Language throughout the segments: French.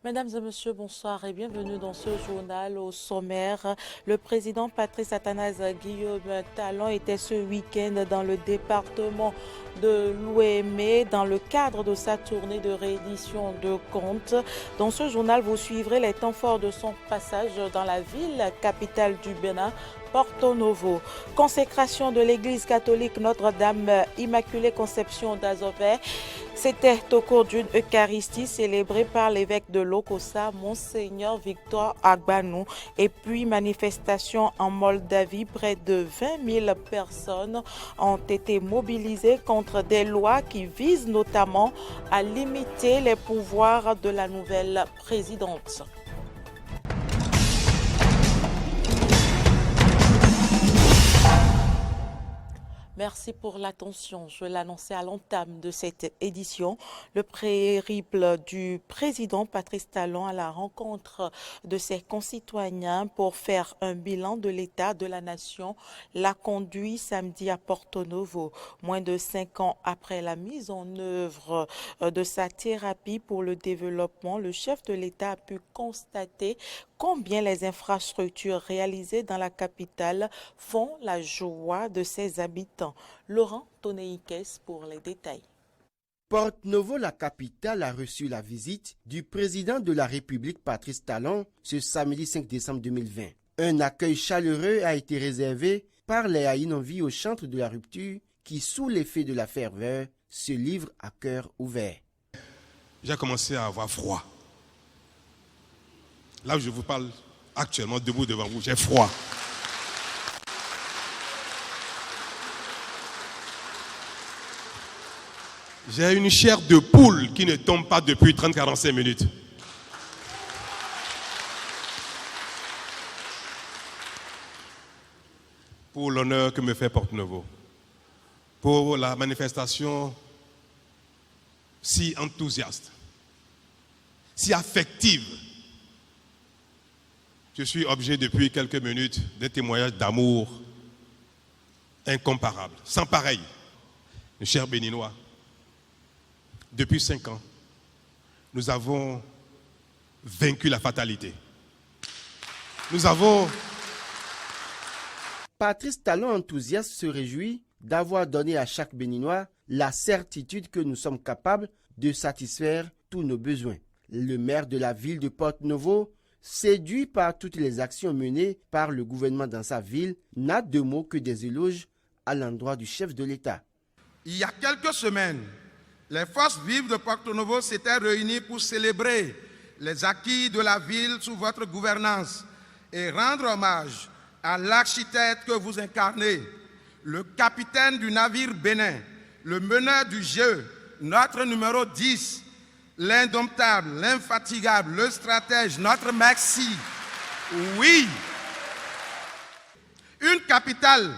Mesdames et messieurs, bonsoir et bienvenue dans ce journal au sommaire. Le président Patrice Athanase Guillaume Talon était ce week-end dans le département de l'Ouémé dans le cadre de sa tournée de réédition de comptes. Dans ce journal, vous suivrez les temps forts de son passage dans la ville capitale du Bénin, Porto Novo. Consécration de l'église catholique Notre-Dame Immaculée Conception d'Azové. C'était au cours d'une Eucharistie célébrée par l'évêque de Lokossa, Monseigneur Victor Agbanou. Et puis manifestation en Moldavie, près de 20 000 personnes ont été mobilisées contre des lois qui visent notamment à limiter les pouvoirs de la nouvelle présidente. Merci pour l'attention. Je l'annonçais à l'entame de cette édition. Le périple du président Patrice Talon à la rencontre de ses concitoyens pour faire un bilan de l'état de la nation l'a conduit samedi à Porto Novo. Moins de 5 ans après la mise en œuvre de sa thérapie pour le développement, le chef de l'État a pu constater combien les infrastructures réalisées dans la capitale font la joie de ses habitants. Laurent Toneikes pour les détails. Porto Novo, la capitale, a reçu la visite du président de la République Patrice Talon ce samedi 5 décembre 2020. Un accueil chaleureux a été réservé par les Haïnonvi au chantre de la rupture qui, sous l'effet de la ferveur, se livrent à cœur ouvert. J'ai commencé à avoir froid. Là où je vous parle actuellement, debout devant vous, j'ai froid. J'ai une chair de poule qui ne tombe pas depuis 30-45 minutes. Pour l'honneur que me fait Porto Novo, pour la manifestation si enthousiaste, si affective. Je suis objet depuis quelques minutes d'un témoignage d'amour incomparable, sans pareil. Mes chers Béninois, depuis 5 ans, nous avons vaincu la fatalité. Nous avons... Patrice Talon, enthousiaste, se réjouit d'avoir donné à chaque Béninois la certitude que nous sommes capables de satisfaire tous nos besoins. Le maire de la ville de Porto Novo, séduit par toutes les actions menées par le gouvernement dans sa ville, n'a de mots que des éloges à l'endroit du chef de l'État. Il y a quelques semaines, les forces vives de Porto Novo s'étaient réunies pour célébrer les acquis de la ville sous votre gouvernance et rendre hommage à l'architecte que vous incarnez, le capitaine du navire Bénin, le meneur du jeu, notre numéro 10, l'indomptable, l'infatigable, le stratège, notre Maxi. Oui, une capitale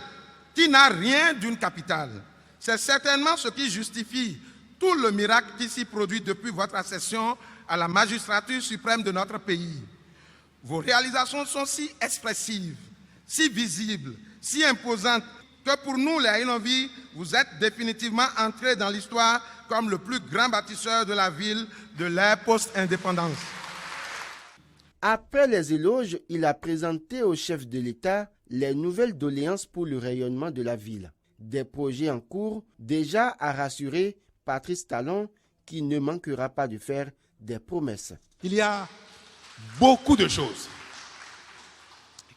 qui n'a rien d'une capitale. C'est certainement ce qui justifie tout le miracle qui s'y produit depuis votre accession à la magistrature suprême de notre pays. Vos réalisations sont si expressives, si visibles, si imposantes, que pour nous, les Haïnonvi, vous êtes définitivement entrés dans l'histoire comme le plus grand bâtisseur de la ville de l'ère post-indépendance. Après les éloges, il a présenté au chef de l'État les nouvelles doléances pour le rayonnement de la ville. Des projets en cours déjà à rassurer Patrice Talon qui ne manquera pas de faire des promesses. Il y a beaucoup de choses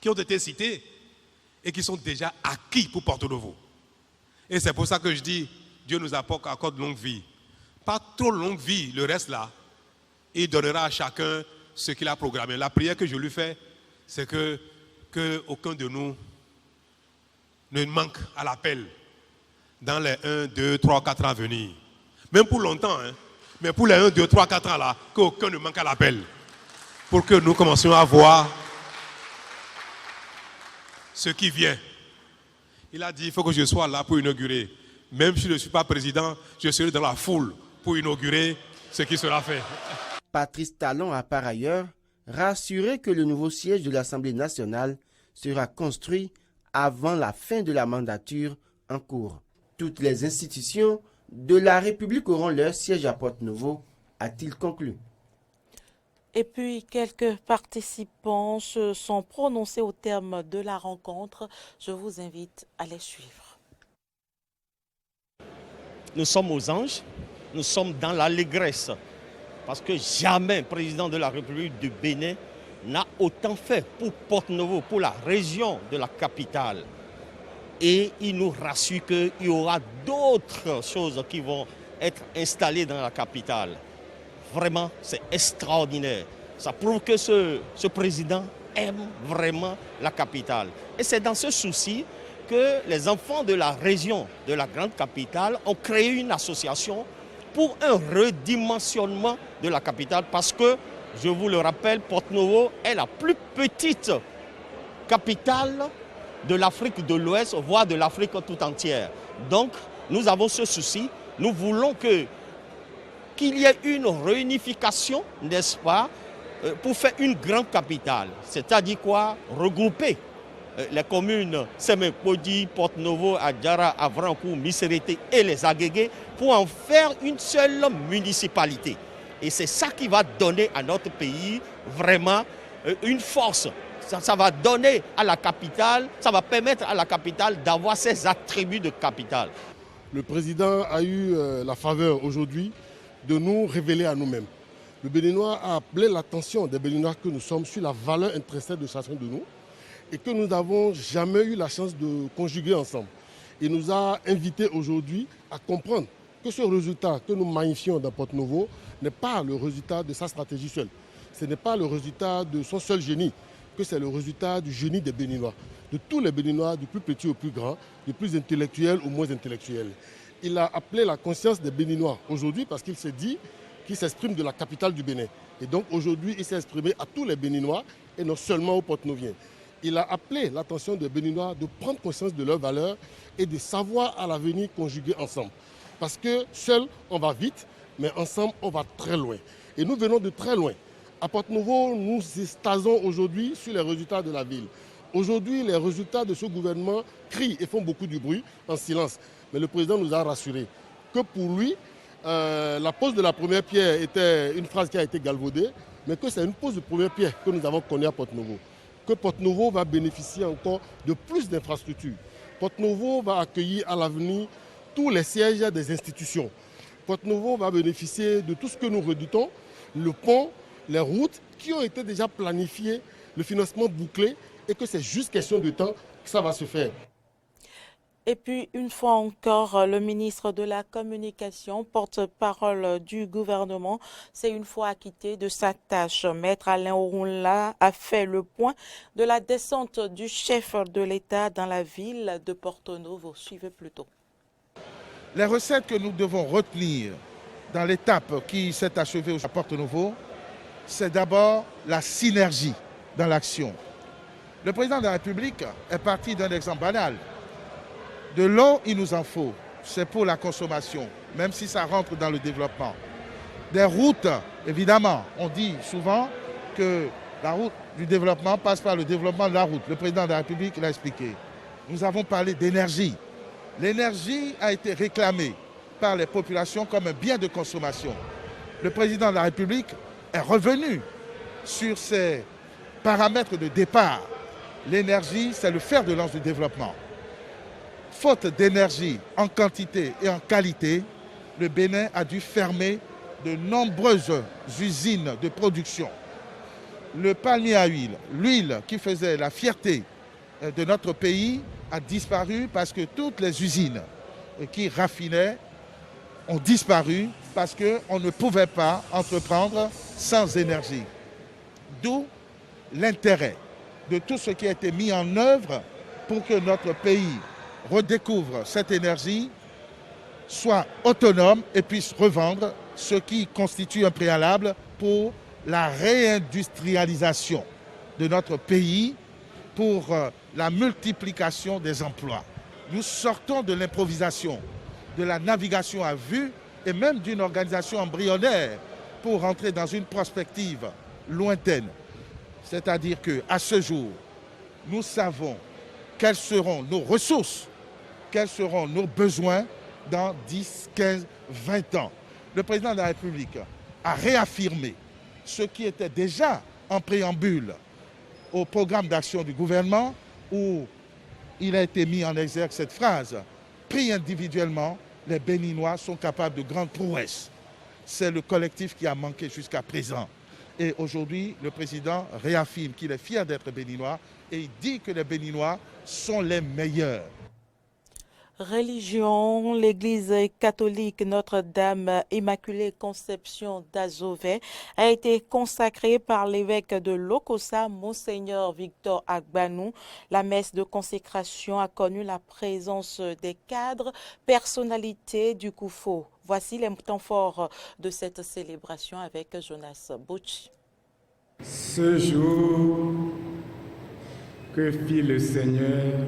qui ont été citées et qui sont déjà acquis pour Porto Novo. Et c'est pour ça que je dis, Dieu nous accorde longue vie. Pas trop longue vie, le reste là, il donnera à chacun ce qu'il a programmé. La prière que je lui fais, c'est que aucun de nous ne manque à l'appel dans les 1, 2, 3, 4 ans à venir. Même pour longtemps, hein, mais pour les 1, 2, 3, 4 ans là, qu'aucun ne manque à l'appel. Pour que nous commencions à voir ce qui vient. Il a dit, il faut que je sois là pour inaugurer. Même si je ne suis pas président, je serai dans la foule pour inaugurer ce qui sera fait. Patrice Talon a par ailleurs rassuré que le nouveau siège de l'Assemblée nationale sera construit avant la fin de la mandature en cours. Toutes les institutions de la République auront leur siège à Porto Novo, a-t-il conclu. Et puis, quelques participants se sont prononcés au terme de la rencontre. Je vous invite à les suivre. Nous sommes aux anges, nous sommes dans l'allégresse. Parce que jamais un président de la République du Bénin n'a autant fait pour Porto-Novo, pour la région de la capitale. Et il nous rassure qu'il y aura d'autres choses qui vont être installées dans la capitale. Vraiment, c'est extraordinaire. Ça prouve que ce président aime vraiment la capitale. Et c'est dans ce souci que les enfants de la région, de la grande capitale, ont créé une association pour un redimensionnement de la capitale. Parce que, je vous le rappelle, Porto-Novo est la plus petite capitale de l'Afrique de l'Ouest, voire de l'Afrique tout entière. Donc, nous avons ce souci. Nous voulons qu'il y ait une réunification, n'est-ce pas, pour faire une grande capitale. C'est-à-dire quoi? Regrouper les communes Semepodi, Porto-Novo, Adjara, Avrancourt, Miserete et les Agégués pour en faire une seule municipalité. Et c'est ça qui va donner à notre pays vraiment une force. Ça va donner à la capitale, ça va permettre à la capitale d'avoir ses attributs de capitale. Le président a eu la faveur aujourd'hui de nous révéler à nous-mêmes. Le Béninois a appelé l'attention des Béninois que nous sommes sur la valeur intrinsèque de chacun de nous et que nous n'avons jamais eu la chance de conjuguer ensemble. Il nous a invités aujourd'hui à comprendre que ce résultat que nous magnifions dans Porto-Novo n'est pas le résultat de sa stratégie seule. Ce n'est pas le résultat de son seul génie, que c'est le résultat du génie des Béninois, de tous les Béninois, du plus petit au plus grand, du plus intellectuel au moins intellectuel. Il a appelé la conscience des Béninois aujourd'hui parce qu'il s'est dit qu'il s'exprime de la capitale du Bénin. Et donc aujourd'hui, il s'est exprimé à tous les Béninois et non seulement aux Porto-Noviens. Il a appelé l'attention des Béninois de prendre conscience de leurs valeurs et de savoir à l'avenir conjuguer ensemble. Parce que seul, on va vite, mais ensemble, on va très loin. Et nous venons de très loin. À Porto-Novo, nous extasons aujourd'hui sur les résultats de la ville. Aujourd'hui, les résultats de ce gouvernement crient et font beaucoup de bruit en silence. Mais le président nous a rassurés que pour lui, la pose de la première pierre était une phrase qui a été galvaudée, mais que c'est une pose de première pierre que nous avons connue à Porto-Novo. Que Porto-Novo va bénéficier encore de plus d'infrastructures. Porto-Novo va accueillir à l'avenir tous les sièges des institutions. Porto-Novo va bénéficier de tout ce que nous redoutons, le pont, les routes qui ont été déjà planifiées, le financement bouclé, et que c'est juste question de temps que ça va se faire. Et puis, une fois encore, le ministre de la Communication, porte-parole du gouvernement, s'est une fois acquitté de sa tâche. Maître Alain Orunla a fait le point de la descente du chef de l'État dans la ville de Porto-Novo. Suivez plutôt. Les recettes que nous devons retenir dans l'étape qui s'est achevée à Porto-Novo, c'est d'abord la synergie dans l'action. Le président de la République est parti d'un exemple banal. De l'eau, il nous en faut. C'est pour la consommation, même si ça rentre dans le développement. Des routes, évidemment, on dit souvent que la route du développement passe par le développement de la route. Le président de la République l'a expliqué. Nous avons parlé d'énergie. L'énergie a été réclamée par les populations comme un bien de consommation. Le président de la République est revenu sur ces paramètres de départ. L'énergie, c'est le fer de lance du développement. Faute d'énergie en quantité et en qualité, le Bénin a dû fermer de nombreuses usines de production. Le palmier à huile, l'huile qui faisait la fierté de notre pays, a disparu parce que toutes les usines qui raffinaient ont disparu parce qu'on ne pouvait pas entreprendre sans énergie. D'où l'intérêt de tout ce qui a été mis en œuvre pour que notre pays redécouvre cette énergie, soit autonome et puisse revendre, ce qui constitue un préalable pour la réindustrialisation de notre pays, pour la multiplication des emplois. Nous sortons de l'improvisation, de la navigation à vue et même d'une organisation embryonnaire pour rentrer dans une prospective lointaine. C'est-à-dire qu'à ce jour, nous savons quelles seront nos ressources, quels seront nos besoins dans 10, 15, 20 ans. Le président de la République a réaffirmé ce qui était déjà en préambule au programme d'action du gouvernement où il a été mis en exergue cette phrase. Pris individuellement, les Béninois sont capables de grandes prouesses. C'est le collectif qui a manqué jusqu'à présent. Et aujourd'hui, le président réaffirme qu'il est fier d'être béninois et il dit que les Béninois sont les meilleurs. Religion, l'église catholique Notre-Dame Immaculée Conception d'Azové a été consacrée par l'évêque de Lokossa, Monseigneur Victor Agbanou. La messe de consécration a connu la présence des cadres, personnalités du Koufo. Voici les temps forts de cette célébration avec Jonas Bouchi. Ce jour que fit le Seigneur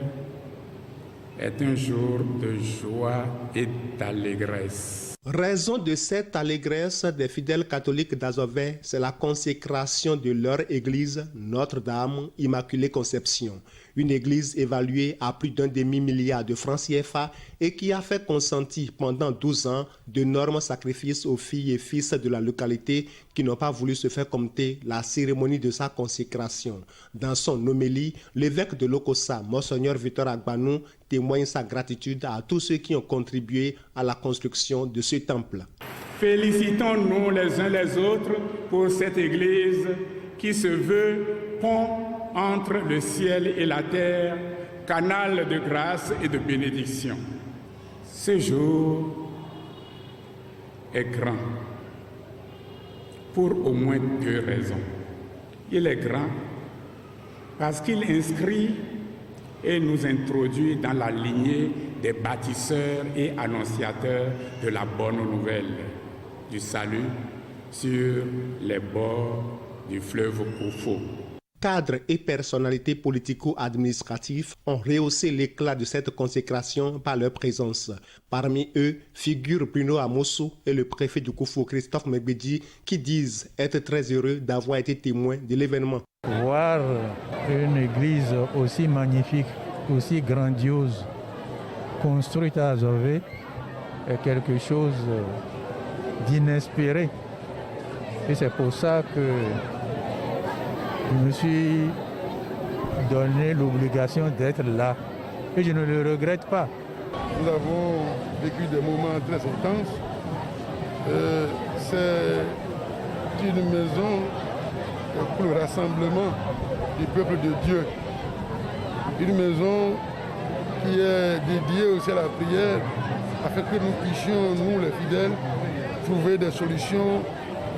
est un jour de joie et d'allégresse. Raison de cette allégresse des fidèles catholiques d'Azové, c'est la consécration de leur église Notre-Dame Immaculée Conception, une église évaluée à plus d'1 demi-milliard de francs CFA et qui a fait consentir pendant 12 ans d'énormes sacrifices aux filles et fils de la localité qui n'ont pas voulu se faire compter la cérémonie de sa consécration. Dans son homélie, l'évêque de Lokossa, Monseigneur Victor Agbanou, témoigne sa gratitude à tous ceux qui ont contribué à la construction de ce temple. Félicitons-nous les uns les autres pour cette église qui se veut pont entre le ciel et la terre, canal de grâce et de bénédiction. Ce jour est grand pour au moins 2 raisons. Il est grand parce qu'il inscrit et nous introduit dans la lignée des bâtisseurs et annonciateurs de la bonne nouvelle du salut sur les bords du fleuve Koufo. Cadres et personnalités politico-administratives ont rehaussé l'éclat de cette consécration par leur présence. Parmi eux figurent Bruno Amossou et le préfet du Koufo, Christophe Megbedi, qui disent être très heureux d'avoir été témoins de l'événement. Voir une église aussi magnifique, aussi grandiose, construite à Azové, est quelque chose d'inespéré. Et c'est pour ça que je me suis donné l'obligation d'être là. Et je ne le regrette pas. Nous avons vécu des moments très intenses. C'est une maison pour le rassemblement du peuple de Dieu. Une maison qui est dédiée aussi à la prière afin que nous puissions, nous les fidèles, trouver des solutions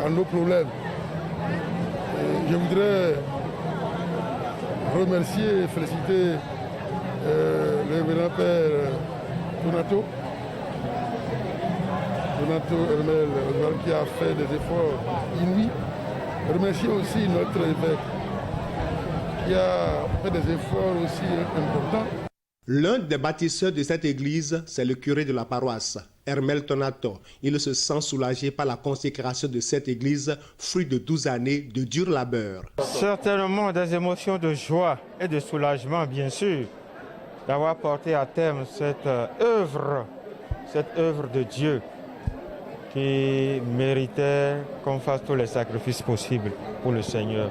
à nos problèmes. Je voudrais remercier et féliciter le révérend Père Donato Hermel, qui a fait des efforts inouïs. Remercier aussi notre évêque qui a fait des efforts aussi importants. L'un des bâtisseurs de cette église, c'est le curé de la paroisse, Hermel Tonato. Il se sent soulagé par la consécration de cette église, fruit de 12 années de dur labeur. Certainement des émotions de joie et de soulagement, bien sûr, d'avoir porté à terme cette œuvre de Dieu qui méritait qu'on fasse tous les sacrifices possibles pour le Seigneur.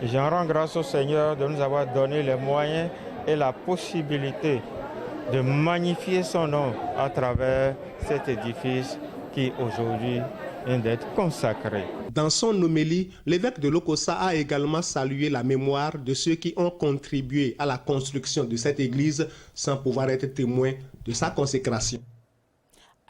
Et j'en rends grâce au Seigneur de nous avoir donné les moyens et la possibilité de magnifier son nom à travers cet édifice qui aujourd'hui vient d'être consacré. Dans son homélie, l'évêque de Lokossa a également salué la mémoire de ceux qui ont contribué à la construction de cette église sans pouvoir être témoins de sa consécration.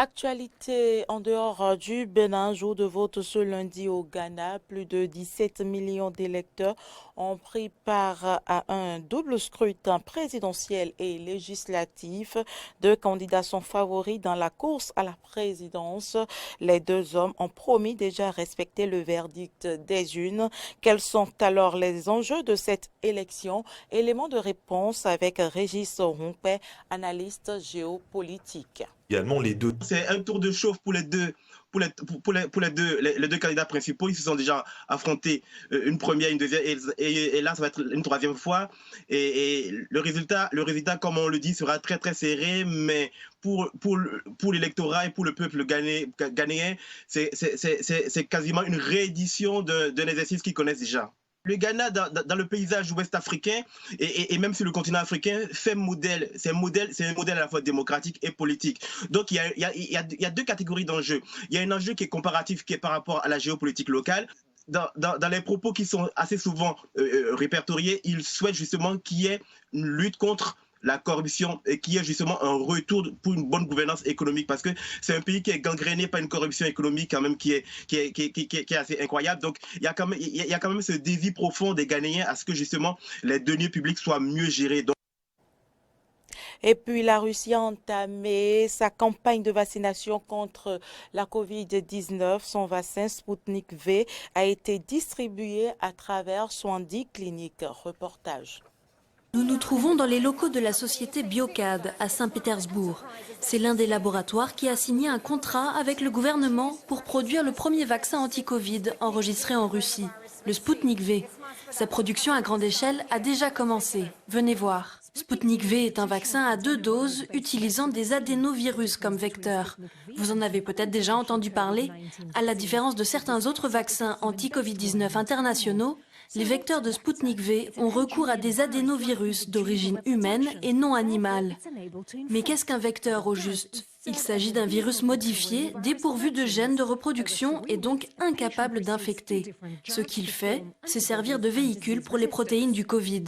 Actualité en dehors du Bénin, jour de vote ce lundi au Ghana. Plus de 17 millions d'électeurs ont pris part à un double scrutin présidentiel et législatif. 2 candidats sont favoris dans la course à la présidence. Les 2 hommes ont promis déjà respecter le verdict des urnes. Quels sont alors les enjeux de cette élection? Élément de réponse avec Régis Rompé, analyste géopolitique. également les deux. C'est un tour de chauffe pour les deux. Les deux candidats principaux, ils se sont déjà affrontés une première, une deuxième, et là, ça va être une troisième fois. Et le résultat, comme on le dit, sera très, très serré, mais pour l'électorat et pour le peuple ghanéen, c'est quasiment une réédition d'un exercice qu'ils connaissent déjà. Le Ghana, dans le paysage ouest africain et même sur le continent africain, fait modèle. C'est un modèle à la fois démocratique et politique. Donc, il y a deux catégories d'enjeux. Il y a un enjeu qui est comparatif, qui est par rapport à la géopolitique locale. Dans les propos qui sont assez souvent répertoriés, ils souhaitent justement qu'il y ait une lutte contre la corruption et qu'il y ait justement un retour pour une bonne gouvernance économique, parce que c'est un pays qui est gangréné par une corruption économique quand même qui est assez incroyable. Donc il y a quand même ce désir profond des Ghanéens à ce que justement les deniers publics soient mieux gérés. Et puis la Russie a entamé sa campagne de vaccination contre la Covid-19. Son vaccin Sputnik V a été distribué à travers 70 cliniques. Reportage. Nous nous trouvons dans les locaux de la société Biocad à Saint-Pétersbourg. C'est l'un des laboratoires qui a signé un contrat avec le gouvernement pour produire le premier vaccin anti-Covid enregistré en Russie, le Sputnik V. Sa production à grande échelle a déjà commencé. Venez voir. Sputnik V est un vaccin à 2 doses utilisant des adénovirus comme vecteur. Vous en avez peut-être déjà entendu parler. À la différence de certains autres vaccins anti-Covid-19 internationaux, les vecteurs de Sputnik V ont recours à des adénovirus d'origine humaine et non animale. Mais qu'est-ce qu'un vecteur au juste? Il s'agit d'un virus modifié, dépourvu de gènes de reproduction et donc incapable d'infecter. Ce qu'il fait, c'est servir de véhicule pour les protéines du Covid.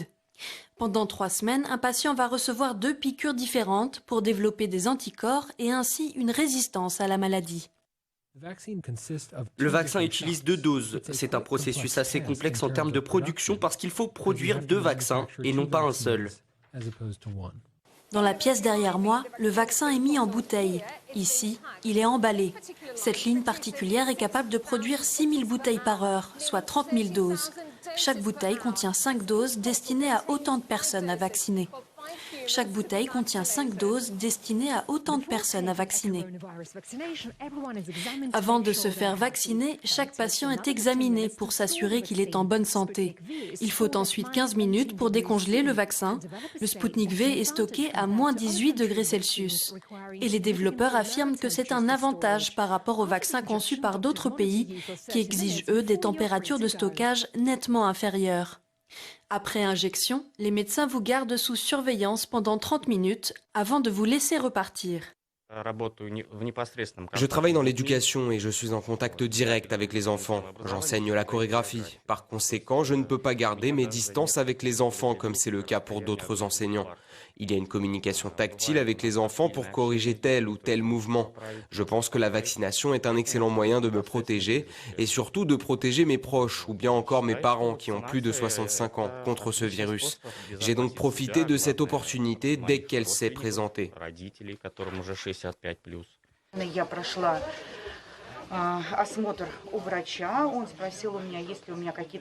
Pendant 3 semaines, un patient va recevoir 2 piqûres différentes pour développer des anticorps et ainsi une résistance à la maladie. Le vaccin utilise 2 doses. C'est un processus assez complexe en termes de production parce qu'il faut produire 2 vaccins et non pas un seul. Dans la pièce derrière moi, le vaccin est mis en bouteille. Ici, il est emballé. Cette ligne particulière est capable de produire 6000 bouteilles par heure, soit 30 000 doses. Chaque bouteille contient 5 doses destinées à autant de personnes à vacciner. Chaque bouteille contient 5 doses destinées à autant de personnes à vacciner. Avant de se faire vacciner, chaque patient est examiné pour s'assurer qu'il est en bonne santé. Il faut ensuite 15 minutes pour décongeler le vaccin. Le Sputnik V est stocké à moins 18 degrés Celsius. Et les développeurs affirment que c'est un avantage par rapport aux vaccins conçus par d'autres pays qui exigent, eux, des températures de stockage nettement inférieures. Après injection, les médecins vous gardent sous surveillance pendant 30 minutes avant de vous laisser repartir. Je travaille dans l'éducation et je suis en contact direct avec les enfants. J'enseigne la chorégraphie. Par conséquent, je ne peux pas garder mes distances avec les enfants comme c'est le cas pour d'autres enseignants. Il y a une communication tactile avec les enfants pour corriger tel ou tel mouvement. Je pense que la vaccination est un excellent moyen de me protéger et surtout de protéger mes proches ou bien encore mes parents qui ont plus de 65 ans contre ce virus. J'ai donc profité de cette opportunité dès qu'elle s'est présentée.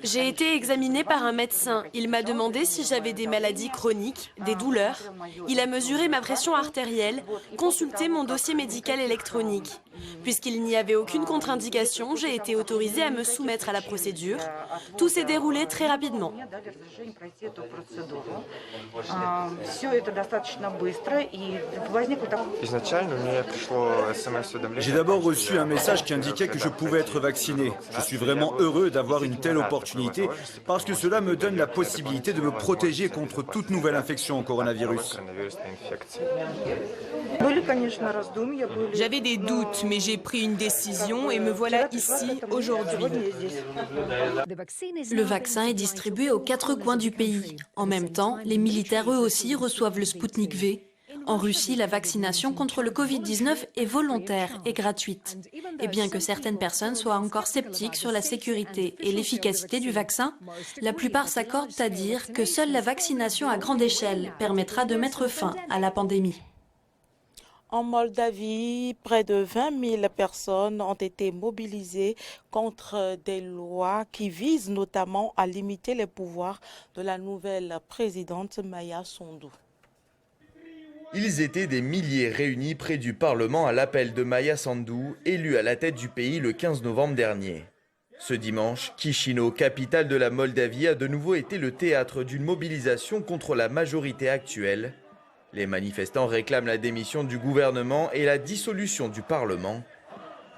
J'ai été examinée par un médecin. Il m'a demandé si j'avais des maladies chroniques, des douleurs. Il a mesuré ma pression artérielle, consulté mon dossier médical électronique. Puisqu'il n'y avait aucune contre-indication, j'ai été autorisée à me soumettre à la procédure. Tout s'est déroulé très rapidement. J'ai d'abord reçu un message qui indiquait que je pouvais être vacciné. Je suis vraiment heureux d'avoir une telle opportunité parce que cela me donne la possibilité de me protéger contre toute nouvelle infection au coronavirus. J'avais des doutes, mais j'ai pris une décision et me voilà ici aujourd'hui. Le vaccin est distribué aux 4 coins du pays. En même temps, les militaires eux aussi reçoivent le Sputnik V. En Russie, la vaccination contre le Covid-19 est volontaire et gratuite. Et bien que certaines personnes soient encore sceptiques sur la sécurité et l'efficacité du vaccin, la plupart s'accordent à dire que seule la vaccination à grande échelle permettra de mettre fin à la pandémie. En Moldavie, près de 20 000 personnes ont été mobilisées contre des lois qui visent notamment à limiter les pouvoirs de la nouvelle présidente Maia Sandu. Ils étaient des milliers réunis près du Parlement à l'appel de Maia Sandu, élue à la tête du pays le 15 novembre dernier. Ce dimanche, Chisinau, capitale de la Moldavie, a de nouveau été le théâtre d'une mobilisation contre la majorité actuelle. Les manifestants réclament la démission du gouvernement et la dissolution du Parlement.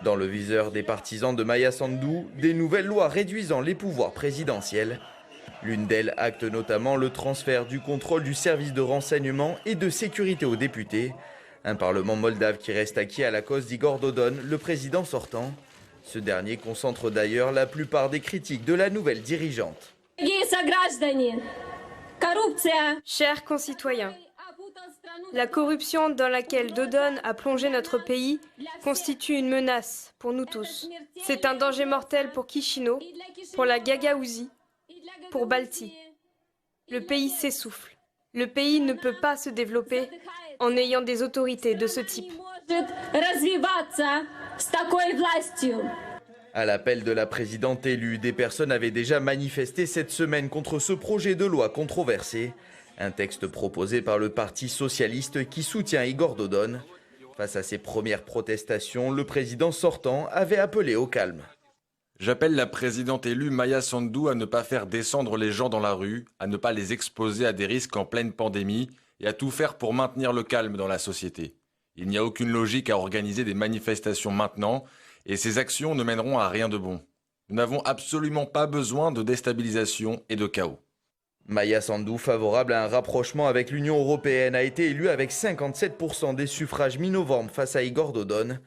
Dans le viseur des partisans de Maia Sandu, des nouvelles lois réduisant les pouvoirs présidentiels. L'une d'elles acte notamment le transfert du contrôle du service de renseignement et de sécurité aux députés. Un parlement moldave qui reste acquis à la cause d'Igor Dodon, le président sortant. Ce dernier concentre d'ailleurs la plupart des critiques de la nouvelle dirigeante. Chers concitoyens, la corruption dans laquelle Dodon a plongé notre pays constitue une menace pour nous tous. C'est un danger mortel pour Chisinau, pour la Gagaouzie, pour Balti. Le pays s'essouffle. Le pays ne peut pas se développer en ayant des autorités de ce type. À l'appel de la présidente élue, des personnes avaient déjà manifesté cette semaine contre ce projet de loi controversé. Un texte proposé par le Parti socialiste qui soutient Igor Dodon. Face à ces premières protestations, le président sortant avait appelé au calme. J'appelle la présidente élue Maia Sandu à ne pas faire descendre les gens dans la rue, à ne pas les exposer à des risques en pleine pandémie et à tout faire pour maintenir le calme dans la société. Il n'y a aucune logique à organiser des manifestations maintenant et ces actions ne mèneront à rien de bon. Nous n'avons absolument pas besoin de déstabilisation et de chaos. Maia Sandu, favorable à un rapprochement avec l'Union européenne, a été élue avec 57% des suffrages mi-novembre face à Igor Dodon.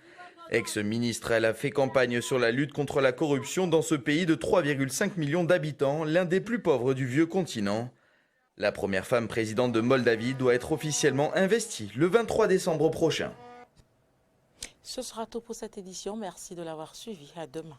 Ex-ministre, elle a fait campagne sur la lutte contre la corruption dans ce pays de 3,5 millions d'habitants, l'un des plus pauvres du vieux continent. La première femme présidente de Moldavie doit être officiellement investie le 23 décembre prochain. Ce sera tout pour cette édition. Merci de l'avoir suivi. À demain.